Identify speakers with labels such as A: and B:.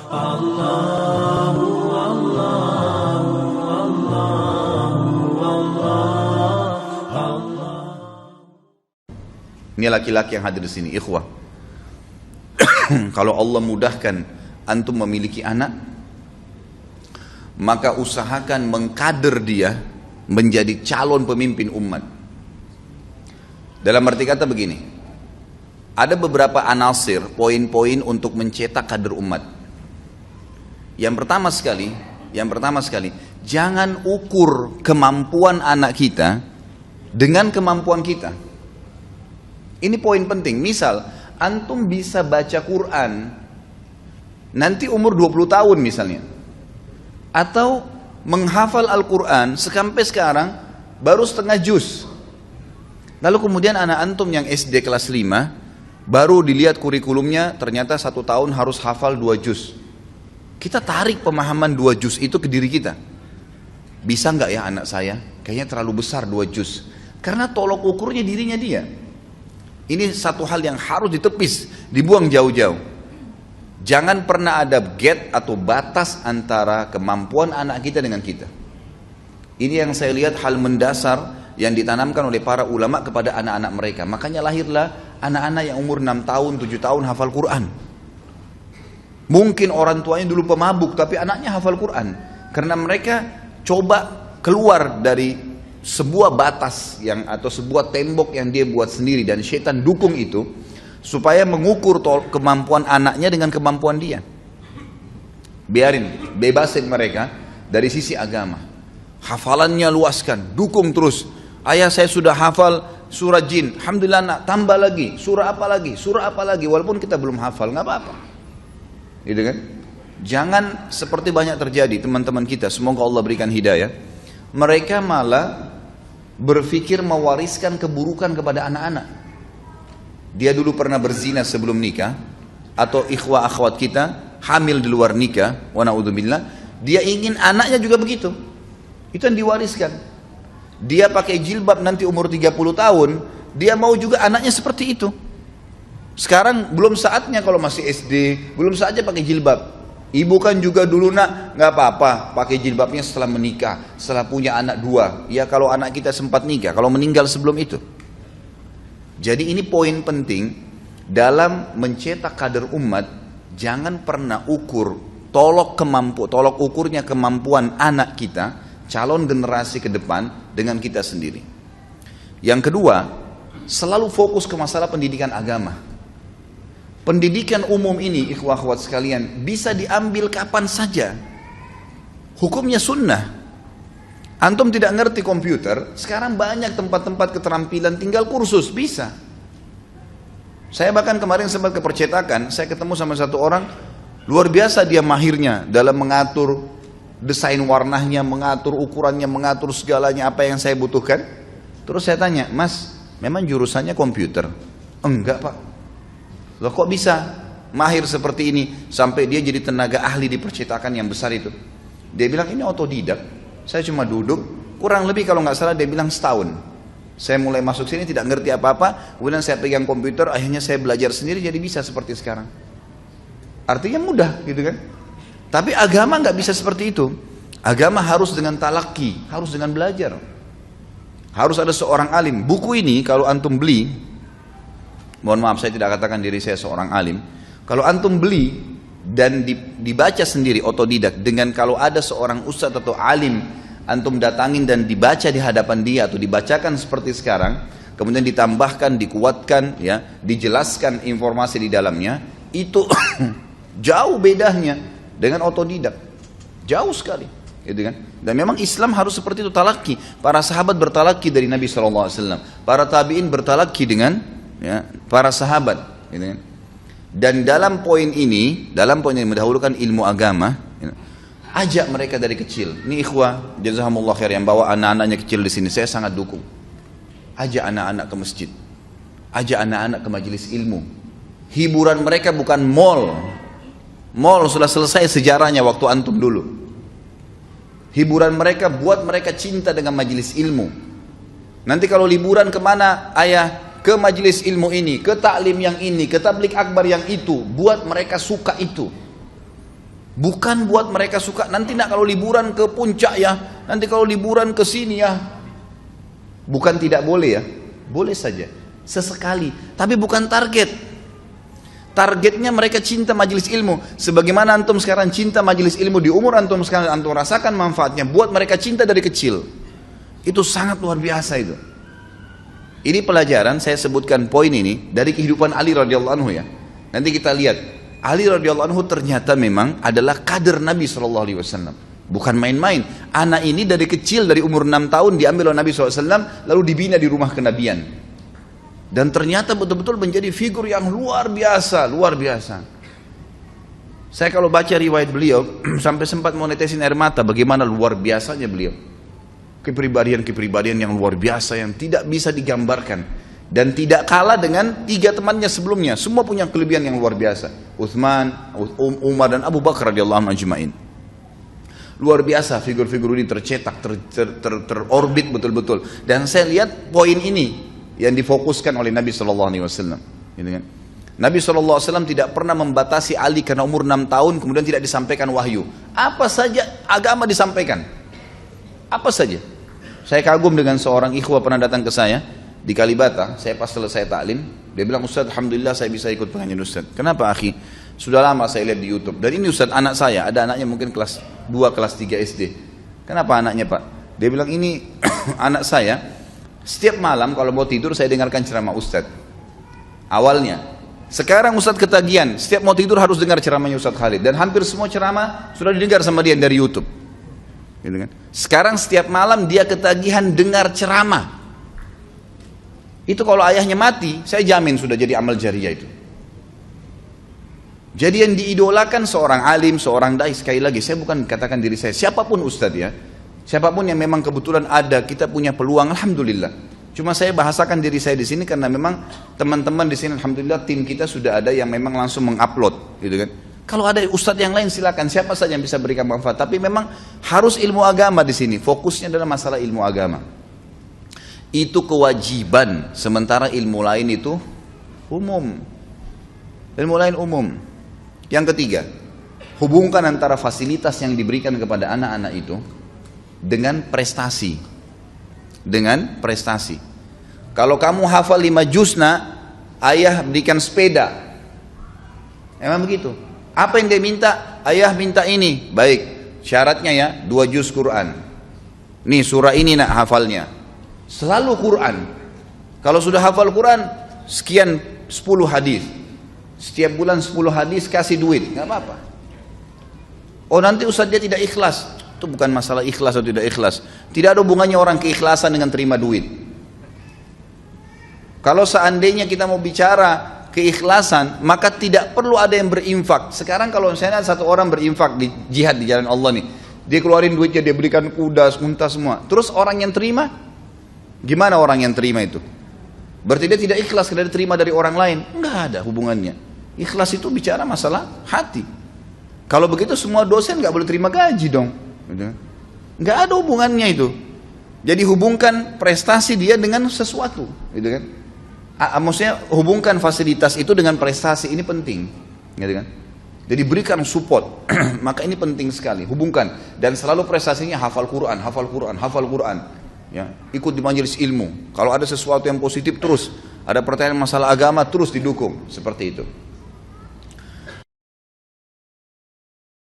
A: Ini laki-laki yang hadir di sini, ikhwah. Kalau Allah mudahkan antum memiliki anak, maka usahakan mengkader dia menjadi calon pemimpin umat. Dalam arti kata begini, ada beberapa anasir, poin-poin untuk mencetak kader umat. Yang pertama sekali, jangan ukur kemampuan anak kita dengan kemampuan kita. Ini poin penting. Misal, antum bisa baca Quran nanti umur 20 tahun misalnya. Atau menghafal Al-Quran sampai sekarang baru setengah juz. Lalu kemudian anak antum yang SD kelas 5, baru dilihat kurikulumnya ternyata 1 tahun harus hafal 2 juz. Kita tarik pemahaman 2 juz itu ke diri kita. Bisa nggak ya anak saya? Kayaknya terlalu besar 2 juz. Karena tolok ukurnya dirinya dia. Ini satu hal yang harus ditepis, dibuang jauh-jauh. Jangan pernah ada gap atau batas antara kemampuan anak kita dengan kita. Ini yang saya lihat hal mendasar yang ditanamkan oleh para ulama kepada anak-anak mereka. Makanya lahirlah anak-anak yang umur 6 tahun, 7 tahun hafal Quran. Mungkin orang tuanya dulu pemabuk, tapi anaknya hafal Quran. Karena mereka coba keluar dari sebuah batas atau sebuah tembok yang dia buat sendiri, dan syaitan dukung itu supaya mengukur kemampuan anaknya dengan kemampuan dia. Biarin, bebasin mereka dari sisi agama. Hafalannya luaskan, dukung terus. Ayah saya sudah hafal surah jin, alhamdulillah nak, tambah lagi, surah apa lagi, walaupun kita belum hafal, nggak apa-apa. Gitu kan? Jangan seperti banyak terjadi teman-teman kita, semoga Allah berikan hidayah. Mereka malah berpikir mewariskan keburukan kepada anak-anak. Dia dulu pernah berzina sebelum nikah, atau ikhwah akhwat kita hamil di luar nikah, wa na'udzubillah, dia ingin anaknya juga begitu. Itu yang diwariskan. Dia pakai jilbab nanti umur 30 tahun, dia mau juga anaknya seperti itu. Sekarang belum saatnya kalau masih SD, belum saatnya pakai jilbab. Ibu kan juga dulu nak, nggak apa-apa pakai jilbabnya setelah menikah, setelah punya anak 2. Ya kalau anak kita sempat nikah, kalau meninggal sebelum itu. Jadi ini poin penting dalam mencetak kader umat. Jangan pernah ukur tolok ukurnya kemampuan anak kita, calon generasi ke depan dengan kita sendiri. Yang kedua, selalu fokus ke masalah pendidikan agama. Pendidikan umum ini, ikhwah akhwat sekalian, bisa diambil kapan saja. Hukumnya sunnah. Antum tidak ngerti komputer, sekarang banyak tempat-tempat keterampilan, tinggal kursus, bisa. Saya bahkan kemarin sempat ke percetakan, saya ketemu sama satu orang, luar biasa dia mahirnya dalam mengatur desain warnanya, mengatur ukurannya, mengatur segalanya apa yang saya butuhkan. Terus saya tanya, Mas, memang jurusannya komputer? Enggak Pak. Loh kok bisa mahir seperti ini sampai dia jadi tenaga ahli di percetakan yang besar itu? Dia bilang ini otodidak. Saya cuma duduk, kurang lebih kalau nggak salah dia bilang setahun. Saya mulai masuk sini tidak ngerti apa-apa, kemudian saya pegang komputer, akhirnya saya belajar sendiri jadi bisa seperti sekarang. Artinya mudah gitu kan? Tapi agama nggak bisa seperti itu. Agama harus dengan talaki, harus dengan belajar. Harus ada seorang alim. Buku ini kalau antum beli, mohon maaf saya tidak katakan diri saya seorang alim. Kalau antum beli dan dibaca sendiri otodidak, dengan kalau ada seorang ustadz atau alim antum datangin dan dibaca di hadapan dia atau dibacakan seperti sekarang, kemudian ditambahkan, dikuatkan, ya, dijelaskan informasi di dalamnya, itu jauh bedanya dengan otodidak, jauh sekali, gitu kan? Dan memang Islam harus seperti itu, talaki. Para sahabat bertalaki dari Nabi SAW, para tabiin bertalaki dengan para sahabat, gitu kan? Dan dalam poin ini mendahulukan ilmu agama, ajak mereka dari kecil. Ini ikhwah, jazakumullah khair yang bawa anak-anaknya kecil di sini, saya sangat dukung. Ajak anak-anak ke masjid, ajak anak-anak ke majelis ilmu. Hiburan mereka bukan mall. Mall sudah selesai sejarahnya waktu antum dulu. Hiburan mereka buat mereka cinta dengan majelis ilmu. Nanti kalau liburan kemana, ayah? Ke majelis ilmu ini, ke taklim yang ini, ke tablik akbar yang itu, buat mereka suka itu. Bukan buat mereka suka, nanti nak kalau liburan ke puncak ya, nanti kalau liburan ke sini ya. Bukan tidak boleh ya, boleh saja, sesekali. Tapi bukan target. Targetnya mereka cinta majelis ilmu. Sebagaimana antum sekarang cinta majelis ilmu di umur antum sekarang, antum rasakan manfaatnya. Buat mereka cinta dari kecil. Itu sangat luar biasa itu. Ini pelajaran, saya sebutkan poin ini dari kehidupan Ali radhiyallahu anhu ya. Nanti kita lihat, Ali radhiyallahu anhu ternyata memang adalah kader Nabi SAW. Bukan main-main. Anak ini dari kecil, dari umur 6 tahun diambil oleh Nabi SAW, lalu dibina di rumah kenabian. Dan ternyata betul-betul menjadi figur yang luar biasa, luar biasa. Saya kalau baca riwayat beliau, sampai sempat mau netesin air mata, bagaimana luar biasanya beliau. Kepribadian yang luar biasa, yang tidak bisa digambarkan. Dan tidak kalah dengan 3 temannya sebelumnya. Semua punya kelebihan yang luar biasa. Uthman, Umar dan Abu Bakar radhiyallahu anhum ajma'in. Luar biasa figur-figur ini tercetak, terorbit betul-betul. Dan saya lihat poin ini yang difokuskan oleh Nabi SAW. Gitu kan? Nabi SAW tidak pernah membatasi Ali karena umur 6 tahun kemudian tidak disampaikan wahyu. Apa saja agama disampaikan. Apa saja. Saya kagum dengan seorang ikhwah pernah datang ke saya di Kalibata. Saya pas selesai taklim, dia bilang, Ustaz, alhamdulillah saya bisa ikut pengajian Ustaz. Kenapa akhi? Sudah lama saya lihat di YouTube. Dan ini Ustaz, anak saya, ada anaknya mungkin kelas 2, kelas 3 SD. Kenapa anaknya Pak? Dia bilang, ini anak saya, setiap malam kalau mau tidur saya dengarkan ceramah Ustaz. Awalnya. Sekarang Ustaz ketagihan, setiap mau tidur harus dengar ceramahnya Ustaz Khalid. Dan hampir semua ceramah sudah didengar sama dia dari YouTube. Gitu kan? Sekarang setiap malam dia ketagihan dengar ceramah. Itu kalau ayahnya mati, saya jamin sudah jadi amal jariah itu. Jadi yang diidolakan seorang alim, seorang dai, sekali lagi saya bukan katakan diri saya, siapapun Ustaz ya. Siapapun yang memang kebetulan ada, kita punya peluang, alhamdulillah. Cuma saya bahasakan diri saya di sini karena memang teman-teman di sini, alhamdulillah tim kita sudah ada yang memang langsung mengupload, gitu kan. Kalau ada ustadz yang lain silakan, siapa saja yang bisa berikan manfaat. Tapi memang harus ilmu agama di sini. Fokusnya adalah masalah ilmu agama. Itu kewajiban, sementara ilmu lain itu umum. Ilmu lain umum. Yang ketiga, hubungkan antara fasilitas yang diberikan kepada anak-anak itu dengan prestasi. Dengan prestasi. Kalau kamu hafal 5 juzna, ayah berikan sepeda. Emang begitu? Apa yang dia minta? Ayah minta ini. Baik, syaratnya ya 2 juz Quran. Nih surah ini nak hafalnya. Selalu Quran. Kalau sudah hafal Quran, sekian 10 hadis. Setiap bulan 10 hadis kasih duit, nggak apa-apa. Oh nanti Ustaz dia tidak ikhlas. Itu bukan masalah ikhlas atau tidak ikhlas. Tidak ada hubungannya orang keikhlasan dengan terima duit. Kalau seandainya kita mau bicara keikhlasan, maka tidak perlu ada yang berinfak. Sekarang kalau misalnya satu orang berinfak di jihad di jalan Allah nih, dia keluarin duitnya, dia berikan kuda, unta semua. Terus orang yang terima, gimana orang yang terima itu? Berarti dia tidak ikhlas karena dia terima dari orang lain. Enggak ada hubungannya. Ikhlas itu bicara masalah hati. Kalau begitu semua dosen nggak boleh terima gaji dong. Nggak ada hubungannya itu. Jadi hubungkan prestasi dia dengan sesuatu, gitu kan? Maksudnya hubungkan fasilitas itu dengan prestasi, ini penting, gitu kan? Jadi berikan support, maka ini penting sekali. Hubungkan dan selalu prestasinya hafal Quran, hafal Quran, hafal Quran. Ya, ikut di majelis ilmu. Kalau ada sesuatu yang positif terus, ada pertanyaan masalah agama terus didukung, seperti itu.